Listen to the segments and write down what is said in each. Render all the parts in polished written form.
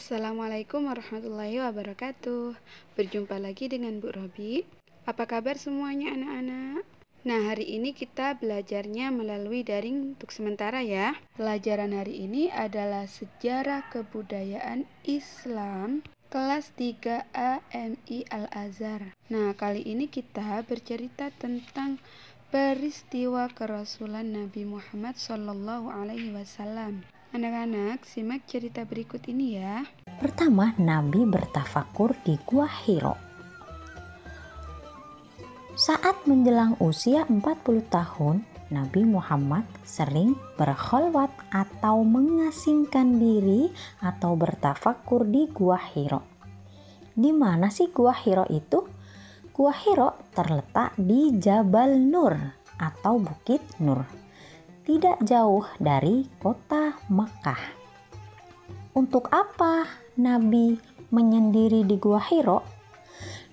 Assalamualaikum warahmatullahi wabarakatuh. Berjumpa lagi dengan Bu Robi. Apa kabar semuanya anak-anak? Nah, hari ini kita belajarnya melalui daring untuk sementara ya. Pelajaran hari ini adalah Sejarah Kebudayaan Islam kelas 3A MI Al-Azhar. Nah, kali ini kita bercerita tentang peristiwa kerasulan Nabi Muhammad SAW. Anak-anak, simak cerita berikut ini ya. Pertama, Nabi bertafakur di Gua Hiro. Saat menjelang usia 40 tahun, Nabi Muhammad sering berkholwat atau mengasingkan diri atau bertafakur di Gua Hiro. Di mana sih Gua Hiro itu? Gua Hiro terletak di Jabal Nur atau Bukit Nur, tidak jauh dari kota Makkah. Untuk apa Nabi menyendiri di Gua Hiro?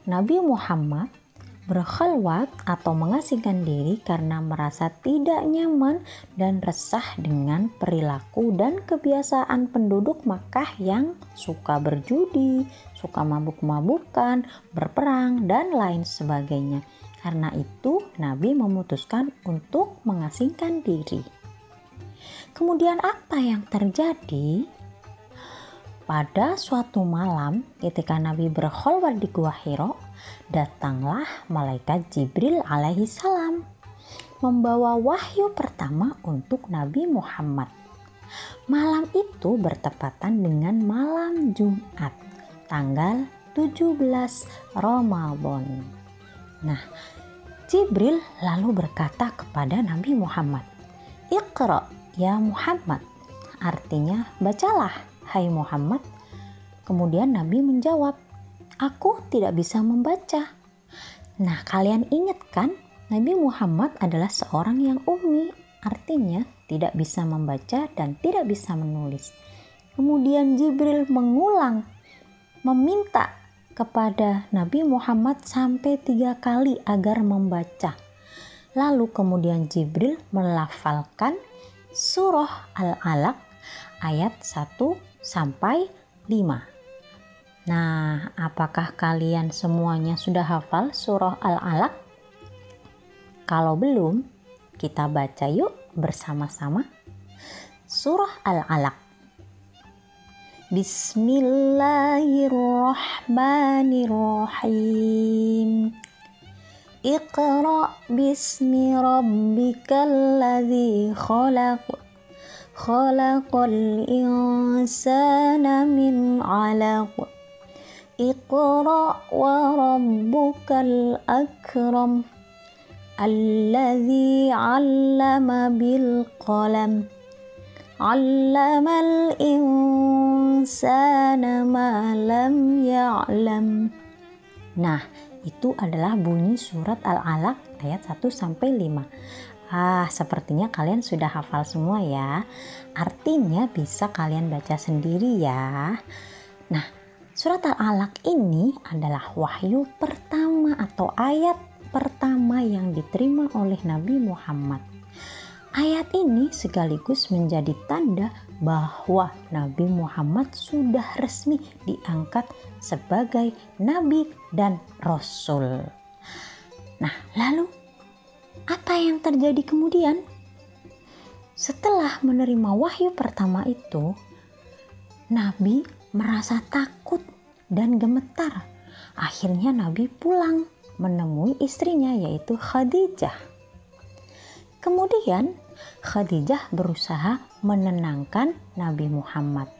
Nabi Muhammad berkhalwat atau mengasingkan diri karena merasa tidak nyaman dan resah dengan perilaku dan kebiasaan penduduk Makkah yang suka berjudi, suka mabuk-mabukan, berperang, dan lain sebagainya. Karena itu Nabi memutuskan untuk mengasingkan diri. Kemudian apa yang terjadi? Pada suatu malam ketika Nabi berkholwat di Gua Hiro, datanglah malaikat Jibril alaihi salam membawa wahyu pertama untuk Nabi Muhammad. Malam itu bertepatan dengan malam Jumat, tanggal 17 Ramadan. Nah, Jibril lalu berkata kepada Nabi Muhammad, "Iqra ya Muhammad," artinya bacalah hai Muhammad. Kemudian Nabi menjawab, "Aku tidak bisa membaca." Nah, kalian ingat kan, Nabi Muhammad adalah seorang yang ummi, artinya tidak bisa membaca dan tidak bisa menulis. Kemudian Jibril mengulang, meminta kepada Nabi Muhammad sampai 3 kali agar membaca. Lalu kemudian Jibril melafalkan surah Al-Alaq ayat 1 sampai 5. Nah, apakah kalian semuanya sudah hafal surah Al-Alaq? Kalau belum, kita baca yuk bersama-sama. Surah Al-Alaq. Bismillahirrahmanirrahim. Iqra bismi rabbikal ladzi khalaq. Khalaqal insana min 'alaq. Iqra wa rabbukal akram. Alladzi 'allama bil qalam. 'Allamal insana ma lam ya'lam. Nah, itu adalah bunyi surat Al-Alaq ayat 1 sampai 5. Sepertinya kalian sudah hafal semua ya. Artinya bisa kalian baca sendiri ya. Nah, surat Al-Alaq ini adalah wahyu pertama atau ayat pertama yang diterima oleh Nabi Muhammad. Ayat ini sekaligus menjadi tanda bahwa Nabi Muhammad sudah resmi diangkat sebagai Nabi dan Rasul. Nah, lalu apa yang terjadi kemudian? Setelah menerima wahyu pertama itu, Nabi merasa takut dan gemetar. Akhirnya Nabi pulang menemui istrinya yaitu Khadijah. Kemudian Khadijah berusaha menenangkan Nabi Muhammad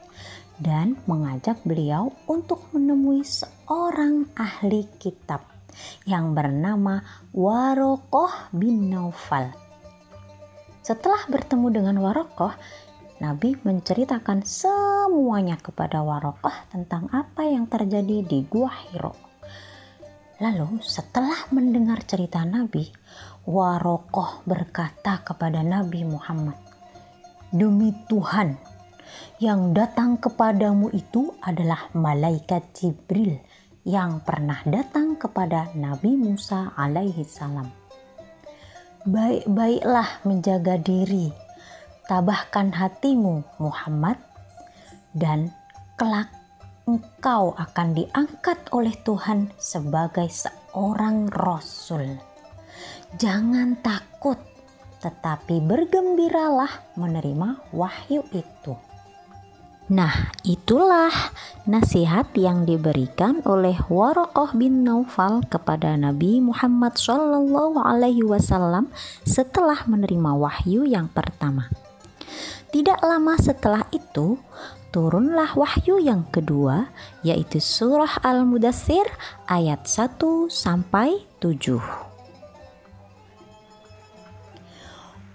dan mengajak beliau untuk menemui seorang ahli kitab yang bernama Warokoh bin Naufal. Setelah bertemu dengan Warokoh, Nabi menceritakan semuanya kepada Warokoh tentang apa yang terjadi di Gua Hiro. Lalu setelah mendengar cerita Nabi, Warokoh berkata kepada Nabi Muhammad, "Demi Tuhan, yang datang kepadamu itu adalah malaikat Jibril yang pernah datang kepada Nabi Musa alaihi salam. Baik-baiklah menjaga diri, tabahkan hatimu Muhammad, dan kelak engkau akan diangkat oleh Tuhan sebagai seorang rasul. Jangan takut, tetapi bergembiralah menerima wahyu itu. Nah, itulah nasihat yang diberikan oleh Waraqah bin Naufal kepada Nabi Muhammad SAW setelah menerima wahyu yang pertama. Tidak lama setelah itu, turunlah wahyu yang kedua, yaitu surah Al-Mudaththir ayat 1-7.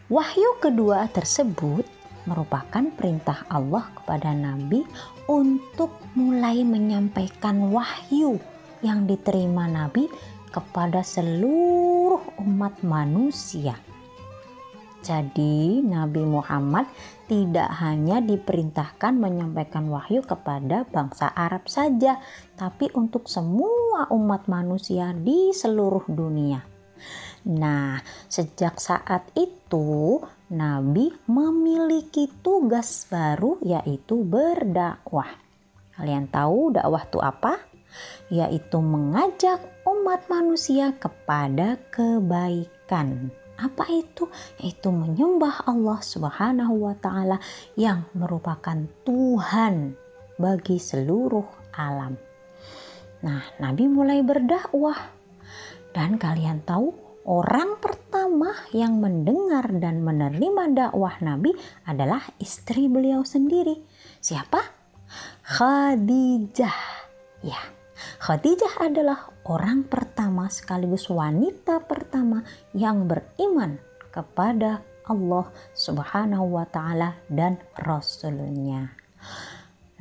Wahyu kedua tersebut merupakan perintah Allah kepada Nabi untuk mulai menyampaikan wahyu yang diterima Nabi kepada seluruh umat manusia. Jadi Nabi Muhammad tidak hanya diperintahkan menyampaikan wahyu kepada bangsa Arab saja, tapi untuk semua umat manusia di seluruh dunia. Nah, sejak saat itu Nabi memiliki tugas baru, yaitu berdakwah. Kalian tahu dakwah itu apa? Yaitu mengajak umat manusia kepada kebaikan. Apa itu? Yaitu menyembah Allah Subhanahu wa Ta'ala yang merupakan Tuhan bagi seluruh alam. Nah, Nabi mulai berdakwah, dan kalian tahu orang pertama yang mendengar dan menerima dakwah Nabi adalah istri beliau sendiri. Siapa? Khadijah. Ya, Khadijah adalah orang pertama sekaligus wanita pertama yang beriman kepada Allah Subhanahu wa Ta'ala dan Rasulnya.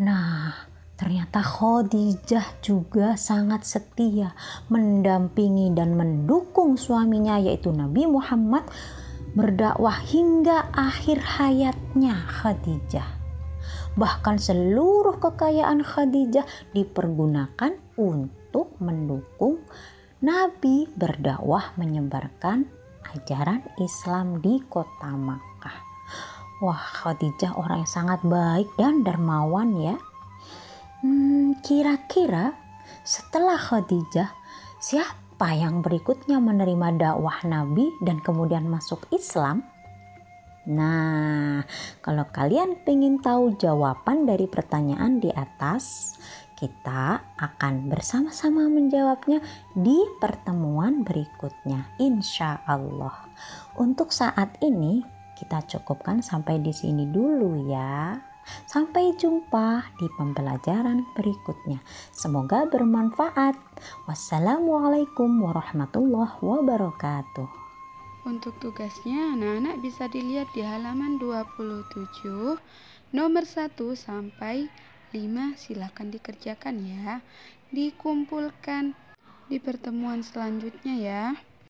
Nah, ternyata Khadijah juga sangat setia mendampingi dan mendukung suaminya, yaitu Nabi Muhammad, berdakwah hingga akhir hayatnya Khadijah. Bahkan seluruh kekayaan Khadijah dipergunakan untuk mendukung Nabi berdakwah menyebarkan ajaran Islam di kota Makkah. Wah, Khadijah orang yang sangat baik dan dermawan ya. Kira-kira setelah Khadijah, siapa yang berikutnya menerima dakwah Nabi dan kemudian masuk Islam? Nah, kalau kalian ingin tahu jawaban dari pertanyaan di atas, kita akan bersama-sama menjawabnya di pertemuan berikutnya, insya Allah. Untuk saat ini, kita cukupkan sampai di sini dulu ya. Sampai jumpa di pembelajaran berikutnya. Semoga bermanfaat. Wassalamualaikum warahmatullahi wabarakatuh. Untuk tugasnya, anak-anak bisa dilihat di halaman 27, nomor 1 sampai 5. Silakan dikerjakan ya. Dikumpulkan di pertemuan selanjutnya ya.